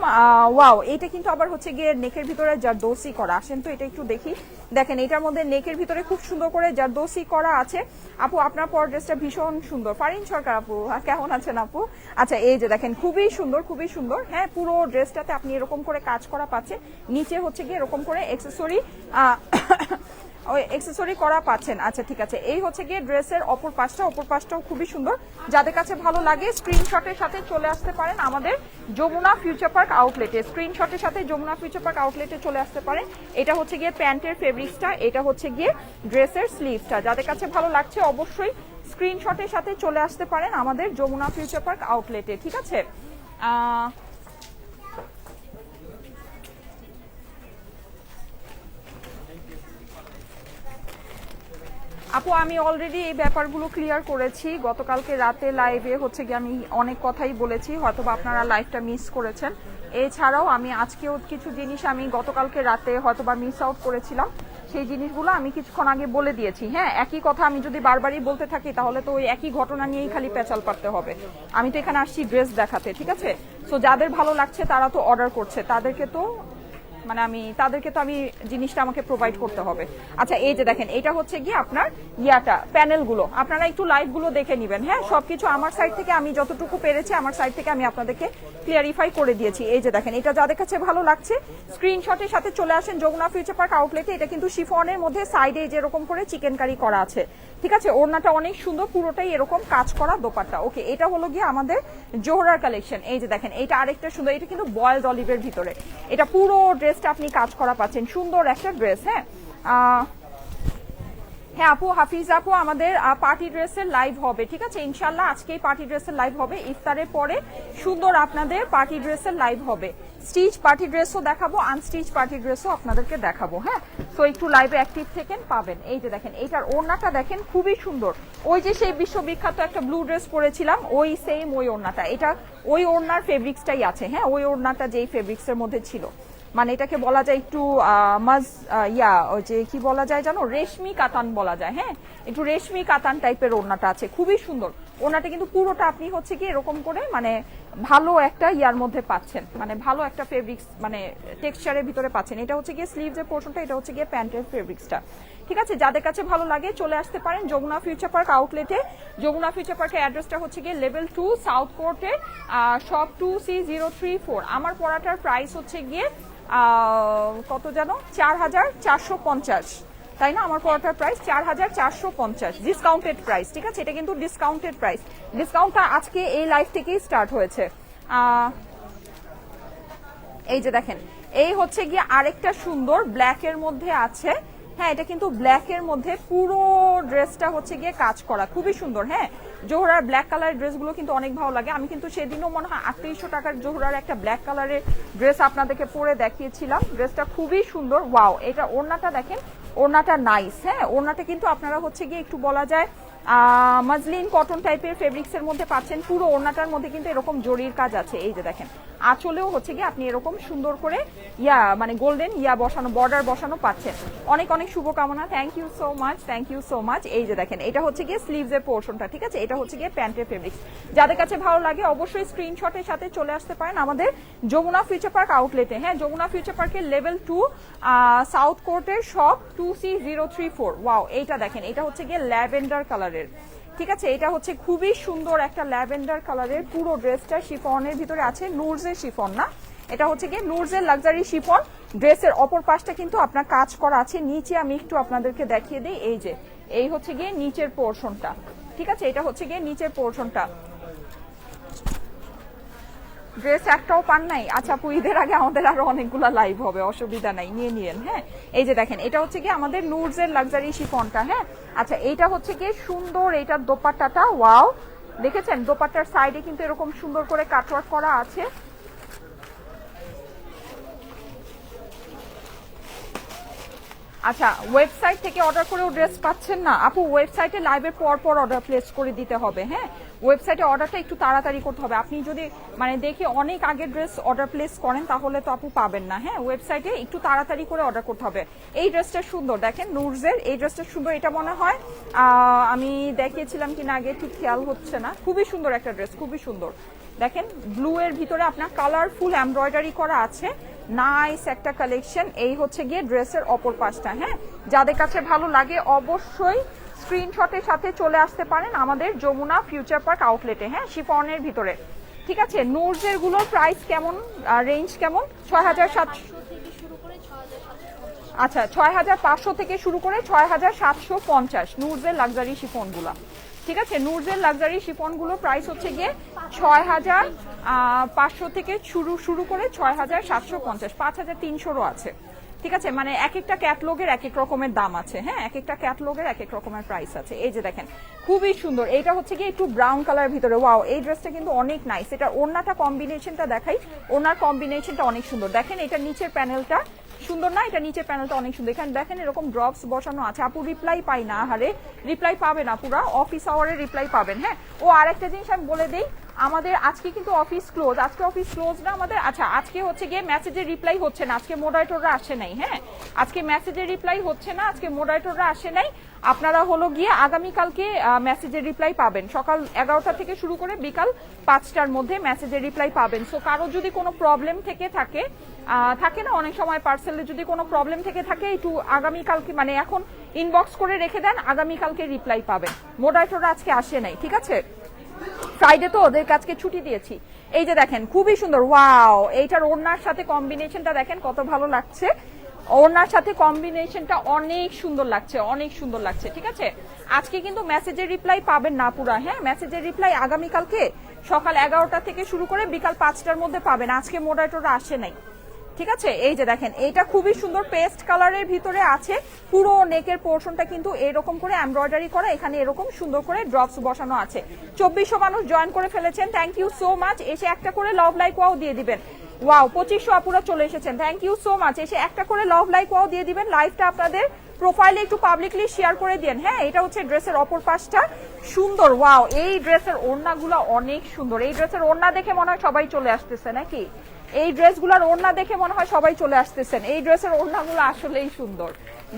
ওয়াও। এটা কিন্তু আবার হচ্ছে গিয়ে নেকের ভিতরে জারদৌসি করা। আসেন তো এটা একটু দেখি, দেখেন এটার মধ্যে নেকের ভিতরে খুব সুন্দর করে জারদৌসি করা আছে। আপু আপনার পর ড্রেসটা ভীষণ সুন্দর। ফারিন সরকার আপু, কেমন আছেন আপু? আচ্ছা এই যে দেখেন খুবই সুন্দর, খুবই সুন্দর, হ্যাঁ পুরো ড্রেসটাতে আপনি এরকম করে কাজ করা পাচ্ছেন, নিচে হচ্ছে গিয়ে এরকম করে অ্যাকসেসরি ওই অ্যাকসেসরি করা পাচ্ছেন। আচ্ছা ঠিক আছে, এই হচ্ছে গিয়ে ড্রেসের অপর পাশটাও খুবই সুন্দর। যাদের কাছে ভালো লাগে স্ক্রিনশটের সাথে চলে আসতে পারেন আমাদের যমুনা ফিউচার পার্ক আউটলেটে, স্ক্রিনশটের সাথে যমুনা ফিউচার পার্ক আউটলেটে চলে আসতে পারেন। এটা হচ্ছে গিয়ে প্যান্টের ফেব্রিক্সটা, এটা হচ্ছে গিয়ে ড্রেসের স্লিভসটা। যাদের কাছে ভালো লাগছে অবশ্যই স্ক্রিনশটের সাথে চলে আসতে পারেন আমাদের যমুনা ফিউচার পার্ক আউটলেটে, ঠিক আছে। আপু আমি অলরেডি এই ব্যাপারগুলো ক্লিয়ার করেছি গতকালকে রাতে লাইভে, হচ্ছে গিয়ে আমি অনেক কথাই বলেছি, হয়তো আপনারা লাইভটা মিস করেছেন। এছাড়াও আমি আজকেও কিছু জিনিস আমি গতকালকে রাতে হয়তো মিস আউট করেছিলাম, সেই জিনিসগুলো আমি কিছুক্ষণ আগে বলে দিয়েছি। হ্যাঁ একই কথা আমি যদি বারবারই বলতে থাকি তাহলে তো ওই একই ঘটনা নিয়েই খালি পেঁচাল পারতে হবে। আমি তো এখানে আসছি ড্রেস দেখাতে, ঠিক আছে। সো যাদের ভালো লাগছে তারা তো অর্ডার করছে, তাদেরকে তো আমি জিনিসটা আমাকে প্রোভাইড করতে হবে। আচ্ছা এই যে দেখেন এটা হচ্ছে গিয়ে আপনার প্যানেলগুলো, আপনারা একটু লাইভগুলো দেখে নেবেন, হ্যাঁ সবকিছু আমার সাইড থেকে আমি যতটুকু পেরেছি আমার সাইড থেকে আমি আপনাদেরকে ক্লিয়ারিফাই করে দিয়েছি। এই যে দেখেন এটা যাদের কাছে ভালো লাগছে স্ক্রিনশটের সাথে চলে আসেন যমুনা ফিউচার পার্ক আউটলেটে। এটা কিন্তু শিফনের মধ্যে সাইডে যেরকম করে চিকেন কারি করা আছে, ঠিক আছে। ওড়নাটা অনেক সুন্দর, পুরোটাই এরকম কাজ করা দোপাট্টা। ওকে এটা হলো গিয়ে আমাদের জোহরার কালেকশন। এই যে দেখেন এটা আরেকটা সুন্দর, এটা কিন্তু বয়েলড অলিভের ভিতরে, এটা পুরো ড্রেসটা আপনি কাজ করা পাচ্ছেন, সুন্দর একটা ড্রেস। হ্যাঁ হ্যাঁ আপু হাফিজ আপু আমাদের পার্টি ড্রেসের লাইভ হবে, ঠিক আছে ইনশাল্লাহ আজকেই পার্টি ড্রেসের লাইভ হবে, ইফতারের পরে সুন্দর আপনাদের পার্টি ড্রেসের লাইভ হবে। স্টিচ পার্টি ড্রেসও দেখাবো, আনস্টিচ পার্টি ড্রেসও আপনাদেরকে দেখাবো, হ্যাঁ তো একটু লাইভে অ্যাক্টিভ থেকেন পাবেন। এই যে দেখেন এইটার ওড়নাটা দেখেন খুবই সুন্দর, ওই যে সেই বিশ্ববিখ্যাত একটা ব্লু ড্রেস পরেছিলাম ওই সেম ওই ওড়নাটা, এটা ওই ওড়নার ফেব্রিক্সটাই আছে, হ্যাঁ ওই ওড়নাটা যেই ফেব্রিক্সের মধ্যে ছিল, মানে এটাকে বলা যায় একটু ওই যে কি বলা যায় জানো, রেশমি কাতান বলা যায়, হ্যাঁ একটু রেশমি কাতান টাইপের ওড়নাটা আছে, খুবই সুন্দর। ওড়নাটা কিন্তু পুরোটা আপনি হচ্ছে কি এরকম করে মানে ভালো একটা ইয়ার মধ্যে পাচ্ছেন, মানে ভালো একটা ফেব্রিক্স মানে টেক্সচারের ভিতরে পাচ্ছেন। এটা হচ্ছে গিয়ে স্লিভসের পোর্শনটা, এটা হচ্ছে গিয়ে প্যান্টের ফেব্রিক্সটা, ঠিক আছে। যাদের কাছে ভালো লাগে চলে আসতে পারেন যমুনা ফিউচার পার্ক আউটলেটে। যমুনা ফিউচার পার্কের অ্যাড্রেসটা হচ্ছে গিয়ে লেভেল 2 সাউথ কোর্টে, শপ 2C034। আমার পড়াটার প্রাইস হচ্ছে গিয়ে কত জানো 4450, তাই না? আমার পড়াটার প্রাইস 4450 ডিসকাউন্টেড প্রাইস, ঠিক আছে। এটা কিন্তু ডিসকাউন্টেড প্রাইস, ডিসকাউন্টটা আজকে এই লাইভ থেকেই স্টার্ট হয়েছে। এই যে দেখেন এই হচ্ছে গিয়ে আরেকটা সুন্দর ব্ল্যাকের মধ্যে আছে, হ্যাঁ এটা কিন্তু ব্ল্যাকের মধ্যে পুরো ড্রেসটা হচ্ছে গিয়ে কাজ করা, খুবই সুন্দর। হ্যাঁ জোহরার ব্ল্যাক কালারের ড্রেসগুলো কিন্তু অনেক ভালো লাগে, আমি কিন্তু সেদিনও মনে হয় 3800 টাকার জোহরার একটা ব্ল্যাক কালারের ড্রেস আপনাদেরকে পরে দেখিয়েছিলাম, ড্রেসটা খুবই সুন্দর। ওয়াও, এটা ওড়নাটা দেখেন, ওড়নাটা নাইস, হ্যাঁ ওড়নাটা কিন্তু আপনারা হচ্ছে গিয়ে একটু বলা যায় মাজলিন কটন টাইপের ফেব্রিক্সের মধ্যে পাচ্ছেন, পুরো ওড়নাটার মধ্যে কিন্তু এরকম জরির কাজ আছে। এই যে দেখেন আঁচলেও হচ্ছে গিয়ে আপনি এরকম সুন্দর করে মানে গোল্ডেন বসানো, বর্ডার বসানো পাচ্ছেন। অনেক অনেক শুভকামনা, thank you so much, thank you so much. এই যে দেখেন এটা হচ্ছে গিয়ে স্লিভসের পোর্শনটা, ঠিক আছে। এটা হচ্ছে গিয়ে প্যান্টের ফেব্রিক্স। যাদের কাছে ভালো লাগে অবশ্যই স্ক্রিনশটের সাথে চলে আসতে পারেন আমাদের যমুনা ফিউচার পার্ক আউটলেটে। হ্যাঁ যমুনা ফিউচার পার্কের লেভেল 2 সাউথ কোর্টের শপ 2C034। ওয়াও এইটা দেখেন, এটা হচ্ছে গিয়ে ল্যাভেন্ডার কালারের, ঠিক আছে। এটা হচ্ছে খুবই সুন্দর একটা ল্যাভেন্ডার কালারের, পুরো ড্রেসটা শিফনের ভিতরে আছে, নুরজের শিফন না, এটা হচ্ছে গিয়ে নুরজের লাক্সারি শিফন। ড্রেসের অপর পাশটা কিন্তু আপনার কাজ করা আছে। নিচে আমি একটু আপনাদেরকে দেখিয়ে দিই, এই যে এই হচ্ছে গিয়ে নিচের পোর্শনটা, ঠিক আছে, এটা হচ্ছে গিয়ে নিচের পোর্শনটা। ড্রেস একটাও পান নাই? আচ্ছা আপু, ঈদের আগে আমাদের আরো অনেকগুলা লাইভ হবে, অসুবিধা নাই, নিয়ে নিয়েন। হ্যাঁ, এই যে দেখেন এটা হচ্ছে কি আমাদের নুরজের লাক্সারি শিফনটা। হ্যাঁ, আচ্ছা এইটা হচ্ছে কি সুন্দর, এইটার দোপাট্টাটা ওয়াও, দেখেছেন দোপাট্টার সাইডে কিন্তু এরকম সুন্দর করে কাটওয়ার্ক করা আছে। আচ্ছা, ওয়েবসাইট থেকে অর্ডার করেও ড্রেস পাচ্ছেন না আপু? ওয়েবসাইটে লাইভের পর পর অর্ডার প্লেস করে দিতে হবে। হ্যাঁ, ওয়েবসাইটে অর্ডারটা একটু তাড়াতাড়ি করতে হবে। আপনি যদি মানে দেখে অনেক আগে ড্রেস অর্ডার প্লেস করেন তাহলে তো আপু পাবেন না। হ্যাঁ, ওয়েবসাইটে একটু তাড়াতাড়ি করে অর্ডার করতে হবে। এই ড্রেসটা সুন্দর, দেখেন নুরজের এই ড্রেসটা সুন্দর। এটা মনে হয় আমি দেখিয়েছিলাম কিনা আগে, ঠিক খেয়াল হচ্ছে না। খুবই সুন্দর একটা ড্রেস, খুবই সুন্দর। দেখেন ব্লু এর ভিতরে আপনার কালারফুল এমব্রয়ডারি করা আছে, নাইস একটা কালেকশন। এই হচ্ছে গিয়ে ড্রেসের অপর পাশটা। হ্যাঁ, যাদের কাছে ভালো লাগে অবশ্যই স্ক্রিনশটের সাথে চলে আসতে পারেন আমাদের যমুনা ফিউচার পার্ক আউটলেটে। হ্যাঁ, শিফনের ভিতরে, ঠিক আছে। নুরজের গুলোর প্রাইস কেমন, রেঞ্জ কেমন? 6,700 আচ্ছা 6,500 থেকে শুরু করে 6,750 নুরজের লাক্সারি শিফন গুলা, ঠিক আছে। নুরজের লাক্সারি শিফন গুলো প্রাইস হচ্ছে গিয়ে 6,500 থেকে শুরু করে 6,750, 5,300 আছে, ঠিক আছে। মানে এক একটা ক্যাটলগের এক এক রকমের দাম আছে। হ্যাঁ, এক একটা ক্যাটলগের এক এক রকমের প্রাইস আছে। এই যে দেখেন খুবই সুন্দর, এটা হচ্ছে গিয়ে একটু ব্রাউন কালার ভিতরে। ওয়াও, এই ড্রেসটা কিন্তু অনেক নাইস। এটা ওড়নাটা কম্বিনেশনটা দেখাই, ওড়নার কম্বিনেশনটা অনেক সুন্দর। দেখেন এটা নিচের প্যানেলটা সুন্দর না? এটা নিচের প্যানেলটা অনেক সুন্দর। এখানে দেখেন এরকম ড্রপস বসানো আছে। আপু রিপ্লাই পাই না, আহারে রিপ্লাই পাবেন আপুরা, অফিস আওয়ারে রিপ্লাই পাবেন। হ্যাঁ, ও আরেকটা জিনিস আমি বলে দেই, আমাদের আজকে কিন্তু অফিস ক্লোজ, আজকে অফিস ক্লোজ না আমাদের। আচ্ছা, আজকে হচ্ছে গিয়ে মেসেজের রিপ্লাই হচ্ছে না, আজকে মডারেটররা আসে নাই। হ্যাঁ, আজকে মেসেজের রিপ্লাই হচ্ছে না, আজকে মডারেটররা আসে নাই। আপনারা হলো গিয়ে আগামীকালকে মেসেজের রিপ্লাই পাবেন, সকাল 11টা থেকে শুরু করে বিকাল 5টার মধ্যে মেসেজের রিপ্লাই পাবেন। সো কারো যদি কোনো প্রবলেম থেকে থাকে না, অনেক সময় পার্সেলে যদি কোনো প্রবলেম থেকে থাকে, একটু আগামীকালকে মানে এখন ইনবক্স করে রেখে দেন, আগামীকালকে রিপ্লাই পাবেন। মডারেটররা আজকে আসে নাই, ঠিক আছে। ফ্রাইডে তো ওদের কাছকে ছুটি দিয়েছি। এই যে দেখেন খুবই সুন্দর, ওয়াও, এইটার ওড়নার সাথে কম্বিনেশনটা দেখেন কত ভালো লাগছে। ওড়নার সাথে কম্বিনেশনটা অনেক সুন্দর লাগছে, অনেক সুন্দর লাগছে, ঠিক আছে। আজকে কিন্তু মেসেজের রিপ্লাই পাবেন না পুরা। হ্যাঁ, মেসেজের রিপ্লাই আগামীকালকে সকাল 11টা থেকে শুরু করে বিকাল 5টার মধ্যে পাবেন। আজকে মডারেটররা আসে নাই, ঠিক আছে। এই যে দেখেন এটা খুবই সুন্দর পেস্ট কালারের ভিতরে আছে। পুরো নেকের পোর্শনটা কিন্তু এরকম করে এমব্রয়ডারি করা, এখানে এরকম সুন্দর করে ড্রপস বসানো আছে। 2400 মানুষ জয়েন করে ফেলেছেন, থ্যাংক ইউ সো মাচ। এসে একটা করে লাভ লাইক ওয়াও দিয়ে দিবেন। ওয়াও, 2500 আপুরা চলে এসেছেন, থ্যাংক ইউ সো মাচ। এসে একটা করে লাভ লাইক ওয়াও দিয়ে দিবেন। লাইভটা আপনাদের প্রোফাইলে একটু পাবলিকলি শেয়ার করে দেন। হ্যাঁ, এটা হচ্ছে ড্রেসের অপর পাশটা, সুন্দর। ওয়াও, এই ড্রেসের ওড়নাগুলো অনেক সুন্দর। এই ড্রেসের ওড়না দেখে মনে হয় সবাই চলে আসতেছে নাকি? এই ড্রেসগুলোর ওড়না দেখে মনে হয় সবাই চলে আসতেছেন। এই ড্রেসের ওড়নাগুলো আসলেই সুন্দর।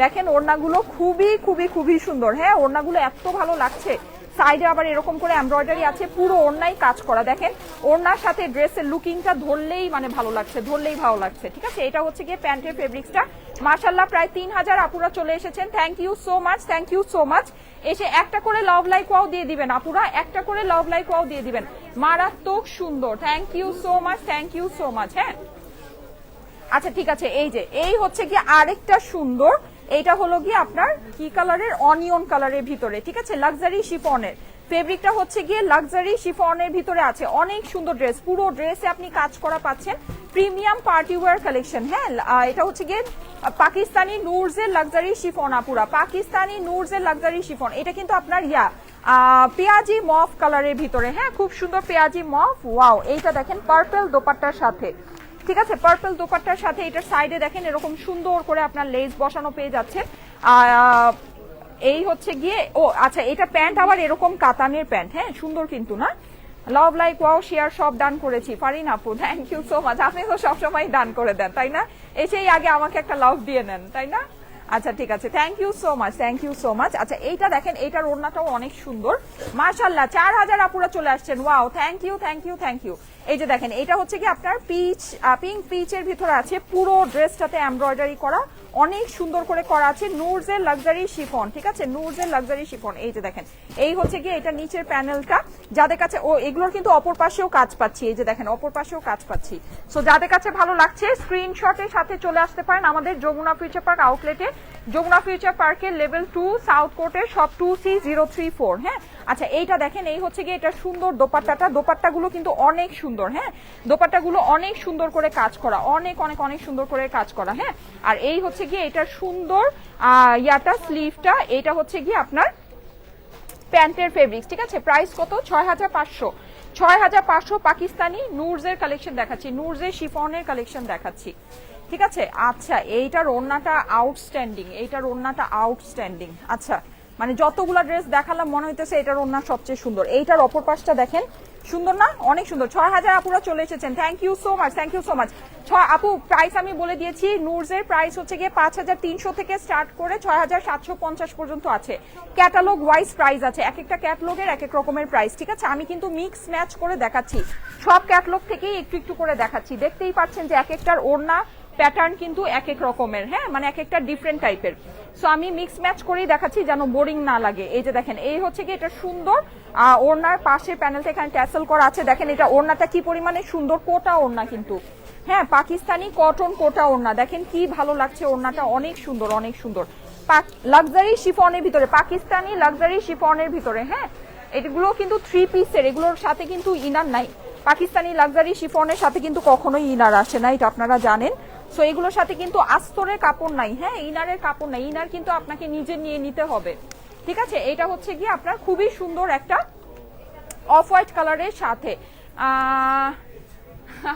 দেখেন ওড়নাগুলো খুবই খুবই খুবই সুন্দর। হ্যাঁ, ওড়নাগুলো এত ভালো লাগছে। সাইডে আবার এরকম করে এমব্রয়ডারি আছে, পুরো ওড়নাই কাজ করা। দেখেন ওড়নার সাথে ড্রেসের লুকিংটা ধরলেই মানে ভালো লাগছে, ধরলেই ভালো লাগছে, ঠিক আছে। এটা হচ্ছে গিয়ে প্যান্টের ফেব্রিক্সটা। মাশাআল্লাহ, প্রায় 3000 আপুরা চলে এসেছেন, thank you so much, thank you so much. এসে একটা করে লাভ লাইক ওয়াও দিয়ে দিবেন আপুরা, একটা করে লাভ লাইক ওয়াও দিয়ে দিবেন। মারাত্মক সুন্দর, thank you so much, thank you so much. হ্যাঁ, আচ্ছা ঠিক আছে। এই যে এই হচ্ছে কি আরেকটা সুন্দর, এইটা হলো গিয়ে আপনার কি কালারের, অনিয়ন কালারের ভিতরে, ঠিক আছে। লাক্সারি শিফনের ফেব্রিকটা হচ্ছে গিয়ে লাক্সারি শিফনের ভিতরে আছে। অনেক সুন্দর ড্রেস, পুরো ড্রেসে আপনি কাজ করা পাচ্ছেন, প্রিমিয়াম পার্টি ওয়্যার কালেকশন। হ্যাঁ, এটা হচ্ছে গিয়ে পাকিস্তানি নুরজের লাক্সারি শিফন আপুরা, পাকিস্তানি নুরজের লাক্সারি শিফন। এটা কিন্তু আপনার পেঁয়াজি মফ কালারের ভিতরে। হ্যাঁ, খুব সুন্দর পেঁয়াজি মফ। ওয়াও, এইটা দেখেন পার্পল দোপাট্টার সাথে, ঠিক আছে। পার্পল দোপাট্টার সাথে এটার সাইডে দেখেন এরকম সুন্দর করে আপনার লেস বসানো পেয়ে যাচ্ছে। এই হচ্ছে গিয়ে আচ্ছা, এটা প্যান্ট আবার এরকম কাতানের প্যান্ট। হ্যাঁ, সুন্দর কিন্তু না? লাভ লাইক ওয়াও শেয়ার সব ডান করেছি ফারিন আপু, থ্যাংক ইউ সো মাচ। আপনি তো সবসময় ডান করে দেন তাই না? এসেই আগে আমাকে একটা লাভ দিয়ে নেন তাই না? আচ্ছা ঠিক আছে, thank you so much, thank you so much. আচ্ছা এইটা দেখেন, এইটার ওড়নাটাও অনেক সুন্দর। মাশাআল্লাহ, 4000 আপুরা চলে আসছেন। Wow, thank you, thank you, thank you. এই যে দেখেন এটা হচ্ছে কি আপনার পিঙ্ক পিচের ভিতরে আছে, পুরো ড্রেসটাতে এমব্রয়ডারি করা, অনেক সুন্দর করে করা আছে, নুরজের লাক্সারি শিফন, ঠিক আছে, নুরজের লাক্সারি শিফন। এই যে দেখেন এই হচ্ছে কি এটা নিচের প্যানেলটা, যাদের কাছে ও এগুলোর কিন্তু অপর পাশেও কাজ পাচ্ছি, এই যে দেখেন অপর পাশেও কাজ পাচ্ছি। সো যাদের কাছে ভালো লাগছে স্ক্রিনশটের সাথে চলে আসতে পারেন আমাদের যমুনা ফিউচার পার্ক আউটলেটে, যমুনা ফিউচার পার্কের লেভেল 2 সাউথ কোর্টের শপ 2C034। হ্যাঁ আচ্ছা এইটা দেখেন এই হচ্ছে কি এটা সুন্দর দোপাট্টাটা, দোপাট্টাগুলো কিন্তু অনেক সুন্দর, হ্যাঁ দোপাট্টাগুলো অনেক সুন্দর করে কাজ করা, অনেক অনেক অনেক সুন্দর করে কাজ করা। হ্যাঁ আর এই হচ্ছে কি এটা সুন্দর ইয়াটা স্লিভটা, এটা হচ্ছে কি আপনার প্যান্টের ফেব্রিক্স, ঠিক আছে। প্রাইস কত? 6500, 6500 পাকিস্তানি নুরজের কালেকশন দেখাচ্ছি, নুরজের শিফনের কালেকশন দেখাচ্ছি, ঠিক আছে। আচ্ছা এইটার ওড়নাটা আউটস্ট্যান্ডিং, এইটার ওড়নাটা আউটস্ট্যান্ডিং। আচ্ছা মানে যতগুলা ড্রেস দেখালাম মনে হইতেছে এটার ওড়না সবচেয়ে সুন্দর। এইটার অপর পাশটা দেখেন, সুন্দর না? অনেক সুন্দর। 6000 আপুরা চলে এসেছেন, thank you so much, thank you so much. আপু প্রাইস আমি বলে দিয়েছি, নুরজের প্রাইস হচ্ছে গিয়ে 5300 থেকে স্টার্ট করে 6750 পর্যন্ত আছে। ক্যাটালগ ওয়াইজ প্রাইস আছে, এক একটা ক্যাটালগের এক এক রকমের প্রাইস, ঠিক আছে। আমি কিন্তু মিক্স ম্যাচ করে দেখাচ্ছি, সব ক্যাটালগ থেকেই একটু একটু করে দেখাচ্ছি। দেখতেই পাচ্ছেন যে এক একটার ওড়না প্যাটার্ন কিন্তু এক এক রকমের, হ্যাঁ মানে এক একটা ডিফারেন্ট টাইপের। সো আমি মিক্স ম্যাচ করেই দেখাচ্ছি যেন বোরিং না লাগে। এই যে দেখেন এই হচ্ছে কি এটা সুন্দর ওড়নার পাশে প্যানেলটা এখানে ট্যাসেল করা আছে, দেখেন এটা ওড়নাটা কি পরিমাণে সুন্দর, কোটা ওড়না কিন্তু, হ্যাঁ পাকিস্তানি কটন কোটা ওড়না, দেখেন কি ভালো লাগছে ওড়নাটা, অনেক সুন্দর অনেক সুন্দর। লাক্সারি শিফনের ভিতরে, পাকিস্তানি লাক্সারি শিফনের ভিতরে, হ্যাঁ এগুলো কিন্তু 3 পিসের, এগুলোর সাথে কিন্তু ইনার নাই। পাকিস্তানি লাক্সারি শিফনের সাথে কিন্তু কখনোই ইনার আসে না, এটা আপনারা জানেন। সো এগুলোর সাথে কিন্তু আস্তরের কাপড় নাই, হ্যাঁ ইনারের কাপড় নাই, ইনার কিন্তু আপনাকে নিজে নিয়ে নিতে হবে, ঠিক আছে। এটা হচ্ছে কি আপনার খুবই সুন্দর একটা অফ হোয়াইট কালারের সাথে।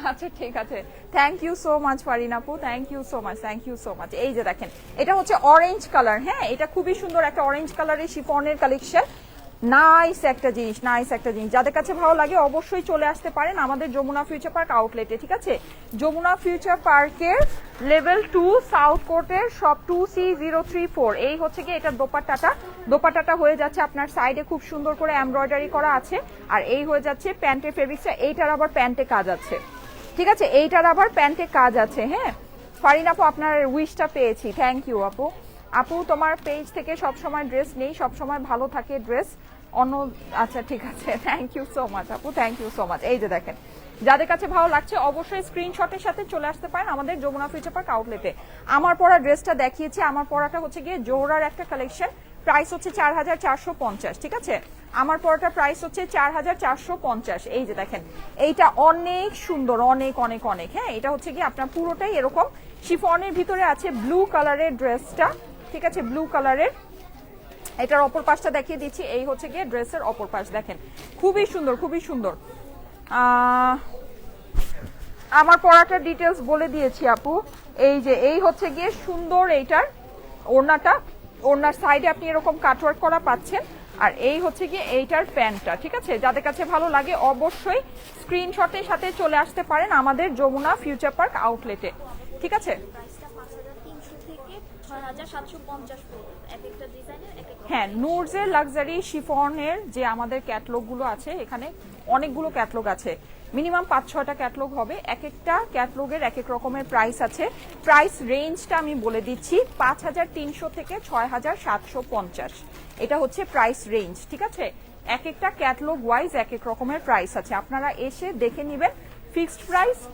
আচ্ছা ঠিক আছে, thank you so much Farin আপু, thank you so much, thank you so much. এই যে দেখেন এটা হচ্ছে অরেঞ্জ কালার, হ্যাঁ এটা খুবই সুন্দর একটা অরেঞ্জ কালারের শিফনের কালেকশন, নাইস একটা জিনিস, নাইস একটা জিনিস। যাদের কাছে ভালো লাগে অবশ্যই চলে আসতে পারেন আমাদের যমুনা ফিউচার পার্ক আউটলেটে, ঠিক আছে। যমুনা ফিউচার পার্কের লেভেল 2 সাউথ কোর্টের শপ 2C034। এই হচ্ছে কি এটা দোপাট্টাটা, দোপাট্টাটা হয়ে যাচ্ছে আপনার সাইডে খুব সুন্দর করে এমব্রয়ডারি করা আছে, আর এই হয়ে যাচ্ছে প্যান্টের ফেব্রিক্সটা, এইটার আবার প্যান্টে কাজ আছে, ঠিক আছে, এইটার আবার প্যান্টে কাজ আছে। হ্যাঁ ফারিন আপু আপনার উইশটা পেয়েছি, থ্যাংক ইউ আপু। আপু তোমার পেজ থেকে সব সময় ড্রেস নেই, সব সময় ভালো থাকে ড্রেস অন্য, আচ্ছা ঠিক আছে, থ্যাংক ইউ সো মাচ আপু, থ্যাংক ইউ সো মাচ। এই যে দেখেন যাদের কাছে ভালো লাগছে অবশ্যই স্ক্রিনশটের সাথে চলে আসতে পারেন আমাদের যমুনা ফিউচার পার্ক আউটলেটে। আমার পরা ড্রেসটা দেখিয়েছি, আমার পরাটা হচ্ছে গিয়ে জোহরার একটা কালেকশন, প্রাইস হচ্ছে 4450, ঠিক আছে। আমার পরাটা প্রাইস হচ্ছে 4450। এই যে দেখেন এইটা অনেক সুন্দর, অনেক অনেক অনেক, হ্যাঁ এটা হচ্ছে কি আপনার পুরোটাই এরকম শিফনের ভিতরে আছে, ব্লু কালারের ড্রেসটা, ঠিক আছে ব্লু কালারের। এটার অপর পাশটা দেখিয়ে দিচ্ছি, এই হচ্ছে গিয়ে ড্রেসের অপর পাশ, দেখেন খুবই সুন্দর, খুবই সুন্দর। আমার পরাটার ডিটেলস বলে দিয়েছি আপু। এই যে এই হচ্ছে গিয়ে সুন্দর এইটার ওড়নাটা, ওড়নার সাইডে আপনি এরকম কাটওয়ার্ক করা পাচ্ছেন, আর এই হচ্ছে গিয়ে এইটার প্যান্টটা, ঠিক আছে। যাদের কাছে ভালো লাগে অবশ্যই স্ক্রিনশটের সাথে চলে আসতে পারেন আমাদের যমুনা ফিউচার পার্ক আউটলেটে, ঠিক আছে। হ্যাঁ নুরজের লাক্সারি শিফনের যে আমাদের ক্যাটালগ গুলো আছে, এখানে অনেকগুলো ক্যাটালগ আছে, মিনিমাম 5-6টা ক্যাটালগ হবে, এক একটা ক্যাটালগের এক এক রকমের প্রাইস আছে। প্রাইস রেঞ্জটা আমি বলে দিচ্ছি 5300 থেকে 6750, এটা হচ্ছে প্রাইস রেঞ্জ, ঠিক আছে। এক একটা ক্যাটালগ ওয়াইজ এক এক রকমের প্রাইস আছে, আপনারা এসে দেখে নেবেন। ফিক্সড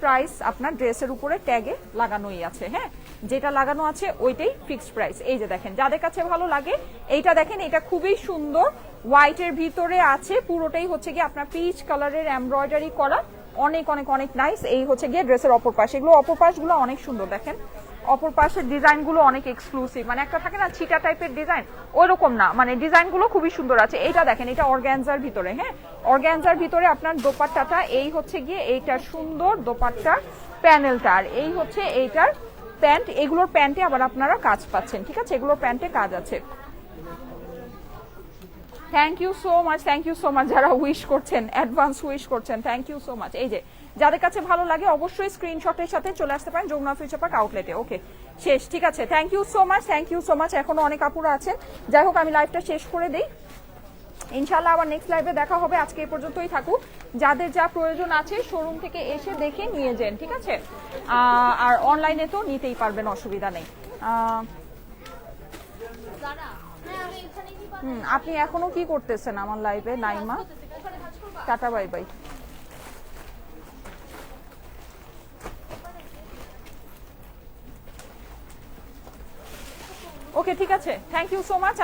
প্রাইস আপনার ড্রেসের উপরে ট্যাগে লাগানোই আছে, হ্যাঁ যেটা লাগানো আছে ওইটাই ফিক্সড প্রাইস। এই যে দেখেন যাদের কাছে ভালো লাগে এইটা দেখেন, এটা খুবই সুন্দর হোয়াইটের ভিতরে আছে, পুরোটাই হচ্ছে গিয়ে আপনার পিচ কালারের এমব্রয়ডারি করা, অনেক অনেক অনেক নাইস। এই হচ্ছে গিয়ে ড্রেসের অপর পাশ, এগুলো অপর পাশগুলো অনেক সুন্দর, দেখেন অপর পাশের ডিজাইন গুলো অনেক এক্সক্লুসিভ, মানে একটা থাকে না ছিটা টাইপের ডিজাইন, ওইরকম না, মানে ডিজাইন গুলো খুবই সুন্দর আছে। এটা দেখেন এটা অর্গানজার ভিতরে, হ্যাঁ অর্গানজার ভিতরে আপনার দোপাট্টাটা, এই হচ্ছে গিয়ে এইটা সুন্দর দোপাট্টা প্যানেলটা, আর এই হচ্ছে এইটার প্যান্ট, এগুলোর প্যান্টে আবার আপনারা কাজ পাচ্ছেন, ঠিক আছে এগুলোর প্যান্টে কাজ আছে। Thank you so much, thank you so much যারা উইশ করছেন, অ্যাডভান্স উইশ করছেন, থ্যাংক ইউ সো মাচ। এই যে যাদের কাছে ভালো লাগে অবশ্যই স্ক্রিনশটের সাথে চলে আসতে পারেন যমুনা ফিউচার পার্ক আউটলেটে। ওকে শেষ, ঠিক আছে, thank you so much, thank you so much. এখনো অনেক আপুরা আছেন, যাই হোক আমি লাইভটা শেষ করে দিই। ইনশাআল্লাহ আবার নেক্সট লাইভে দেখা হবে। আজকে এই পর্যন্তই থাকুক। যাদের যা প্রয়োজন আছে শোরুম থেকে এসে দেখে নিয়ে যান, ঠিক আছে? আর অনলাইনে তো নিতেই পারবেন, অসুবিধা নেই। আপনি এখনো কি করতেছেন আমার লাইভে Naima? Ta-ta bye bye. Okay ঠিক আছে, থ্যাংক ইউ সো মাচ।